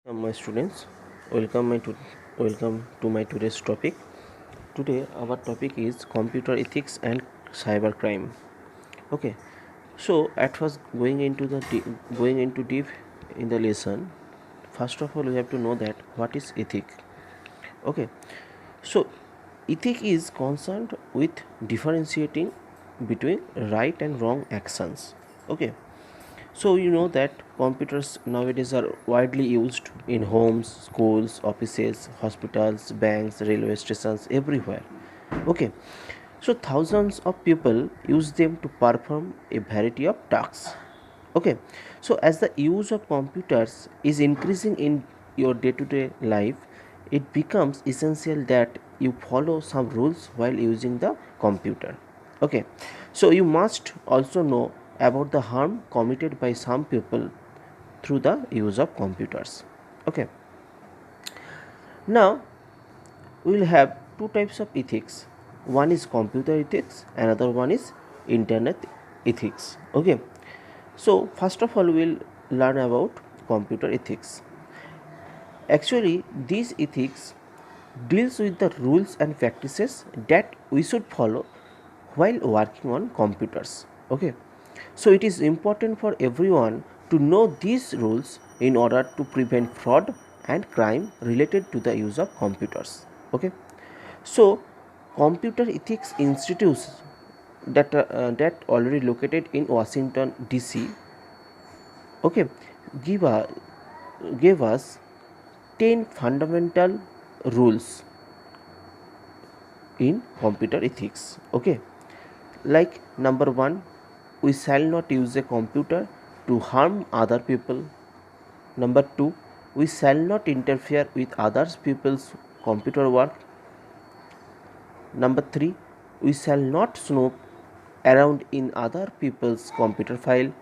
My students, welcome welcome to my today's topic. Today our topic is computer ethics and cybercrime. Okay, so at first going into deep in the lesson, first of all we have to know that what is ethic. Okay, so ethic is concerned with differentiating between right and wrong actions. Okay, so you know that computers nowadays are widely used in homes, schools, offices, hospitals, banks, railway stations, everywhere. Okay, so thousands of people use them to perform a variety of tasks. Okay, so as the use of computers is increasing in your day-to-day life, it becomes essential that you follow some rules while using the computer. Okay, so you must also know about the harm committed by some people through the use of computers. Okay, now we will have two types of ethics. One is computer ethics, another one is internet ethics. Okay, so first of all we'll learn about computer ethics. Actually, these ethics deals with the rules and practices that we should follow while working on computers. Okay, so it is important for everyone to know these rules in order to prevent fraud and crime related to the use of computers. Okay, so computer ethics institutes that already located in Washington DC, okay, give a, gave us 10 fundamental rules in computer ethics. Okay, like number 1, we shall not use a computer to harm other people. Number 2, we shall not interfere with other people's computer work. Number 3, we shall not snoop around in other people's computer file.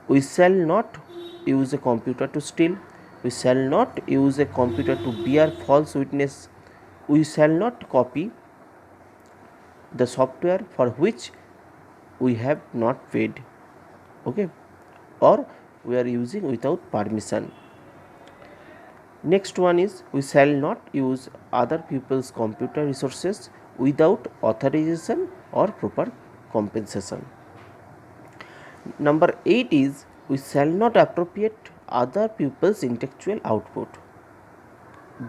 We shall not use a computer to steal. We shall not use a computer to bear false witness. We shall not copy the software for which we have not paid, okay, or we are using without permission. Next one is we shall not use other people's computer resources without authorization or proper compensation. Number 8 is we shall not appropriate other people's intellectual output.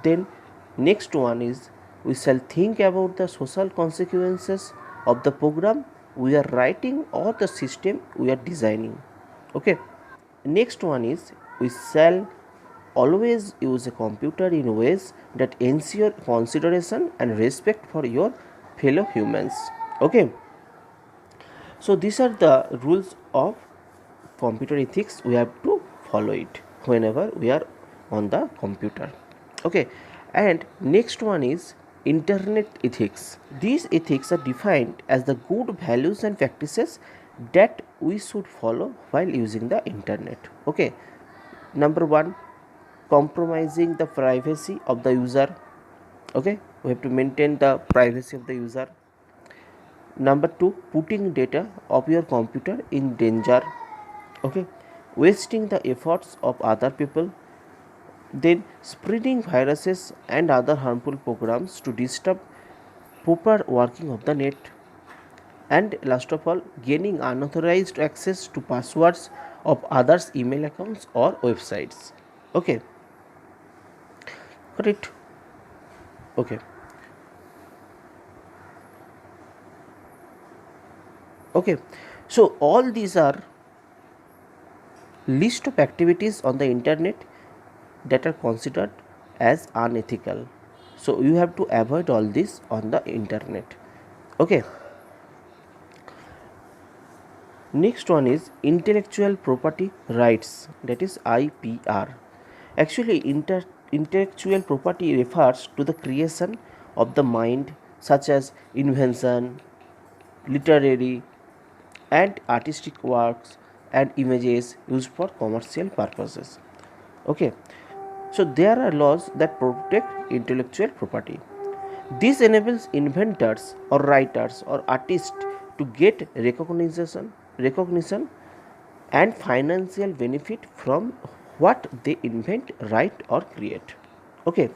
Then next one is we shall think about the social consequences of the program we are writing or the system we are designing. Okay. Next one is we shall always use a computer in ways that ensure consideration and respect for your fellow humans. Okay. So these are the rules of computer ethics. We have to follow it whenever we are on the computer. Okay, and next one is internet ethics. These ethics are defined as the good values and practices that we should follow while using the internet. Okay, number 1, compromising the privacy of the user. Okay, we have to maintain the privacy of the user. Number 2, putting data of your computer in danger. Okay, wasting the efforts of other people. Then spreading viruses and other harmful programs to disturb proper working of the net. And last of all, gaining unauthorized access to passwords of others' email accounts or websites. Okay, got it? Okay. Okay, so all these are list of activities on the internet that are considered as unethical. So you have to avoid all this on the internet. Okay. Next one is intellectual property rights, that is IPR. Actually, intellectual property refers to the creation of the mind, such as invention, literary and artistic works and images used for commercial purposes. Okay, so there are laws that protect intellectual property. This enables inventors or writers or artists to get recognition and financial benefit from what they invent, write or create. Okay,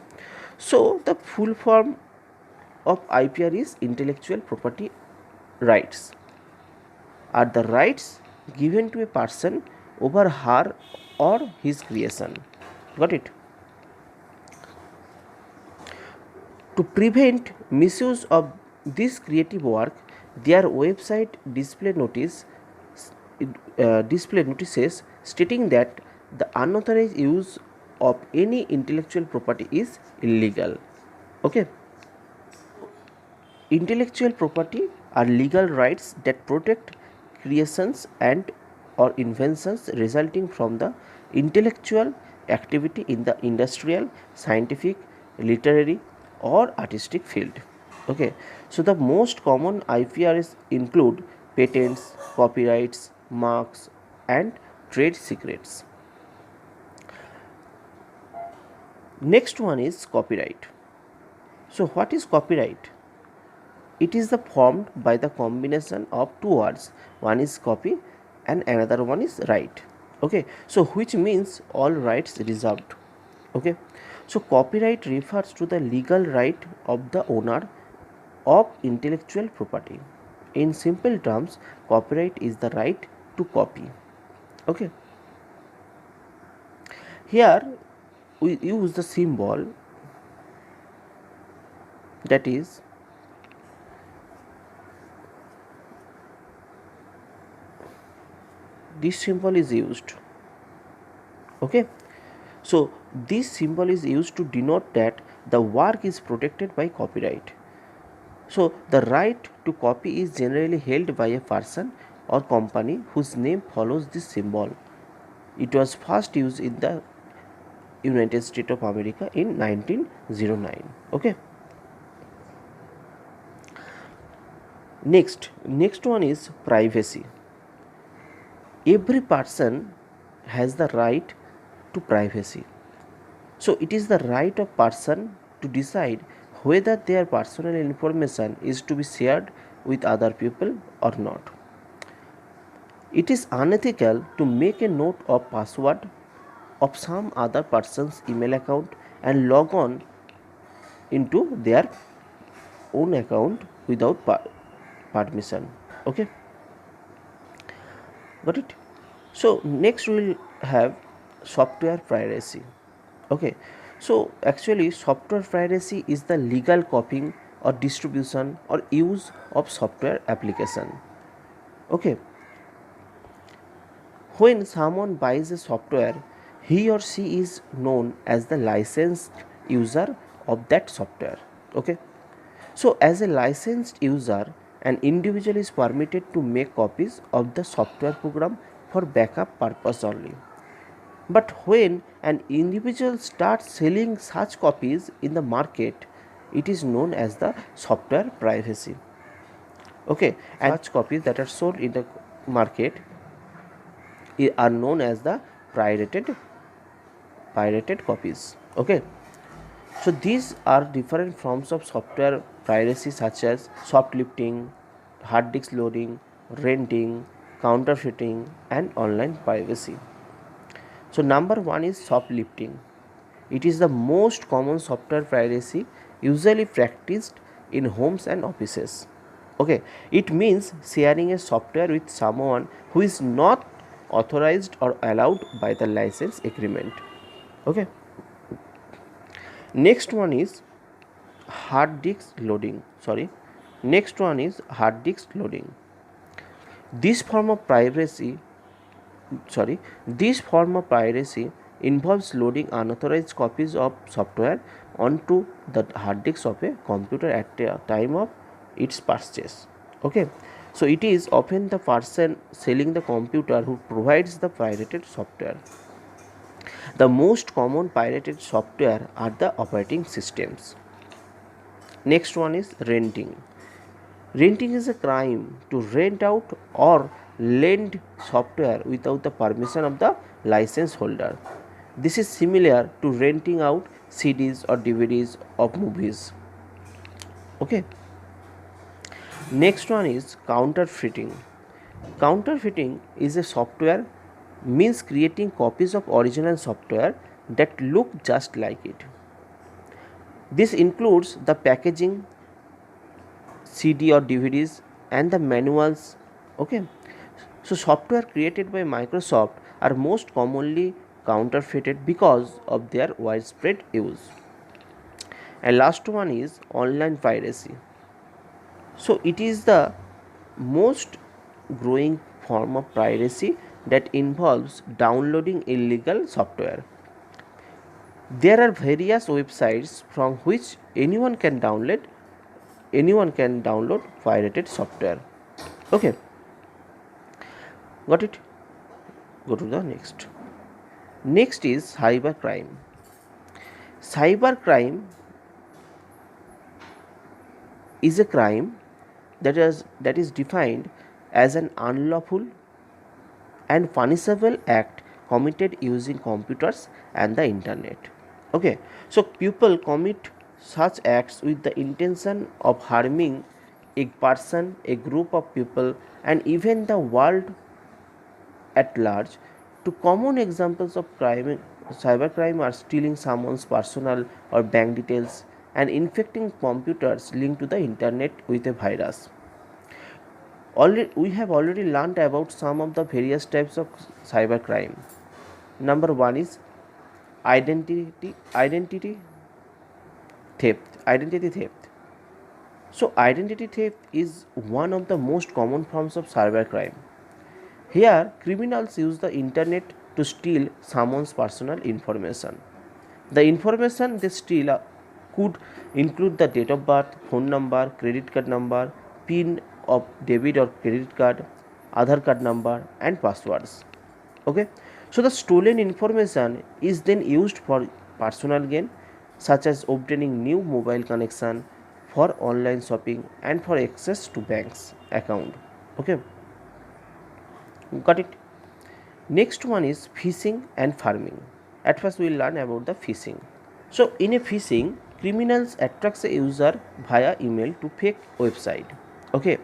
so the full form of IPR is intellectual property rights are the rights given to a person over her or his creation. Got it? To prevent misuse of this creative work, their website display notices stating that the unauthorized use of any intellectual property is illegal. Okay. Intellectual property are legal rights that protect creations and or inventions resulting from the intellectual activity in the industrial, scientific, literary or artistic field. Okay, so the most common IPRs include patents, copyrights, marks and trade secrets. Next one is copyright. So what is copyright? It is the formed by the combination of two words. One is copy and another one is right. Okay, so which means all rights reserved. Okay, so copyright refers to the legal right of the owner of intellectual property. In simple terms, copyright is the right to copy. Okay, here we use the symbol, that is this symbol is used. Okay, so this symbol is used to denote that the work is protected by copyright. So the right to copy is generally held by a person or company whose name follows this symbol. It was first used in the United States of America in 1909. Okay, next one is privacy. Every person has the right to privacy. So it is the right of person to decide whether their personal information is to be shared with other people or not. It is unethical to make a note of password of some other person's email account and log on into their own account without permission. Okay, got it? So next we will have software piracy. Okay, so actually software piracy is the legal copying or distribution or use of software application. Okay, when someone buys a software, he or she is known as the licensed user of that software. Okay, so as a licensed user, an individual is permitted to make copies of the software program for backup purpose only. But when an individual starts selling such copies in the market, it is known as the software piracy. Okay, and such copies that are sold in the market are known as the pirated copies. Okay, so these are different forms of software piracy such as shoplifting, hard disk loading, renting, counterfeiting and online piracy. So number one is shoplifting. It is the most common software piracy usually practiced in homes and offices. Okay, it means sharing a software with someone who is not authorized or allowed by the license agreement. Okay, next one is hard disk loading. This form of piracy involves loading unauthorized copies of software onto the hard disk of a computer at the time of its purchase. Okay, so it is often the person selling the computer who provides the pirated software. The most common pirated software are the operating systems. Next one is renting. Renting is a crime to rent out or lend software without the permission of the license holder. This is similar to renting out CDs or DVDs of movies. Okay. Next one is counterfeiting. Counterfeiting is a software means creating copies of original software that look just like it. This includes the packaging, CD or DVDs, and the manuals. Okay, so software created by Microsoft are most commonly counterfeited because of their widespread use. And last one is online piracy. So it is the most growing form of piracy that involves downloading illegal software. There are various websites from which anyone can download pirated software. Okay, got it? Go to the next. Next is cybercrime. Cybercrime is a crime that is defined as an unlawful and punishable act committed using computers and the internet. Okay, so people commit such acts with the intention of harming a person, a group of people, and even the world at large. Two common examples of cybercrime are stealing someone's personal or bank details and infecting computers linked to the internet with a virus. We have already learned about some of the various types of cybercrime. Number one is identity theft. Identity theft. So identity theft is one of the most common forms of cybercrime. Here, criminals use the internet to steal someone's personal information. The information they steal could include the date of birth, phone number, credit card number, PIN of debit or credit card, Aadhaar card number, and passwords. Okay, so the stolen information is then used for personal gain, such as obtaining new mobile connection, for online shopping, and for access to bank's account. Okay, got it? Next one is phishing and farming. At first we will learn about the phishing. So in a phishing, criminals attract a user via email to fake website. Okay,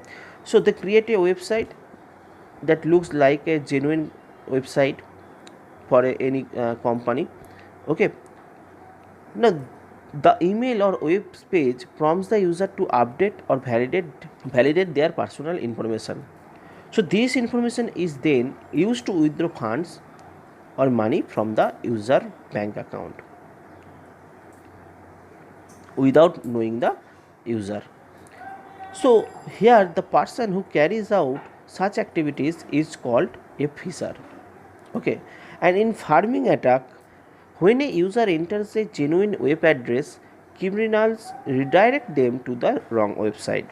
so they create a website that looks like a genuine website for any company. Okay, now the email or web page prompts the user to update or validate their personal information. So this information is then used to withdraw funds or money from the user bank account without knowing the user. So here the person who carries out such activities is called a phisher. Okay, and in farming attack, when a user enters a genuine web address, criminals redirect them to the wrong website.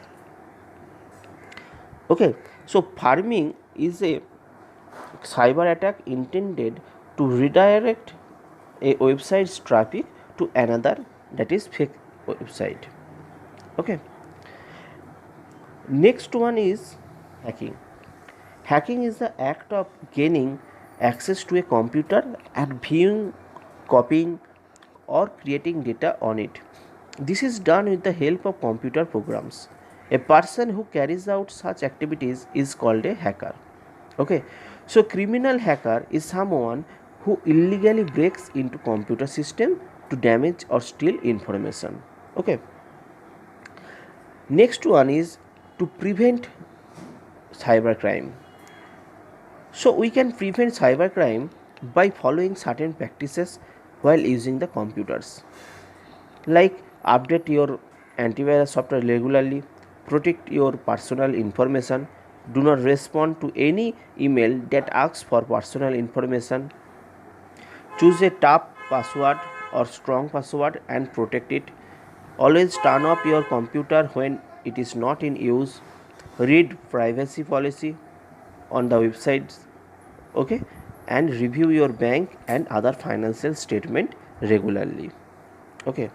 Okay, so farming is a cyber attack intended to redirect a website's traffic to another, that is fake website. Okay, next one is hacking. Hacking is the act of gaining access to a computer and viewing, copying, or creating data on it. This is done with the help of computer programs. A person who carries out such activities is called a hacker. Okay, so criminal hacker is someone who illegally breaks into computer system to damage or steal information. Okay, next one is to prevent cybercrime. So we can prevent cybercrime by following certain practices while using the computers, like update your antivirus software regularly, protect your personal information, do not respond to any email that asks for personal information, choose a tough password or strong password and protect it, always turn off your computer when it is not in use, read privacy policy on the websites. Okay, and review your bank and other financial statement regularly. Okay.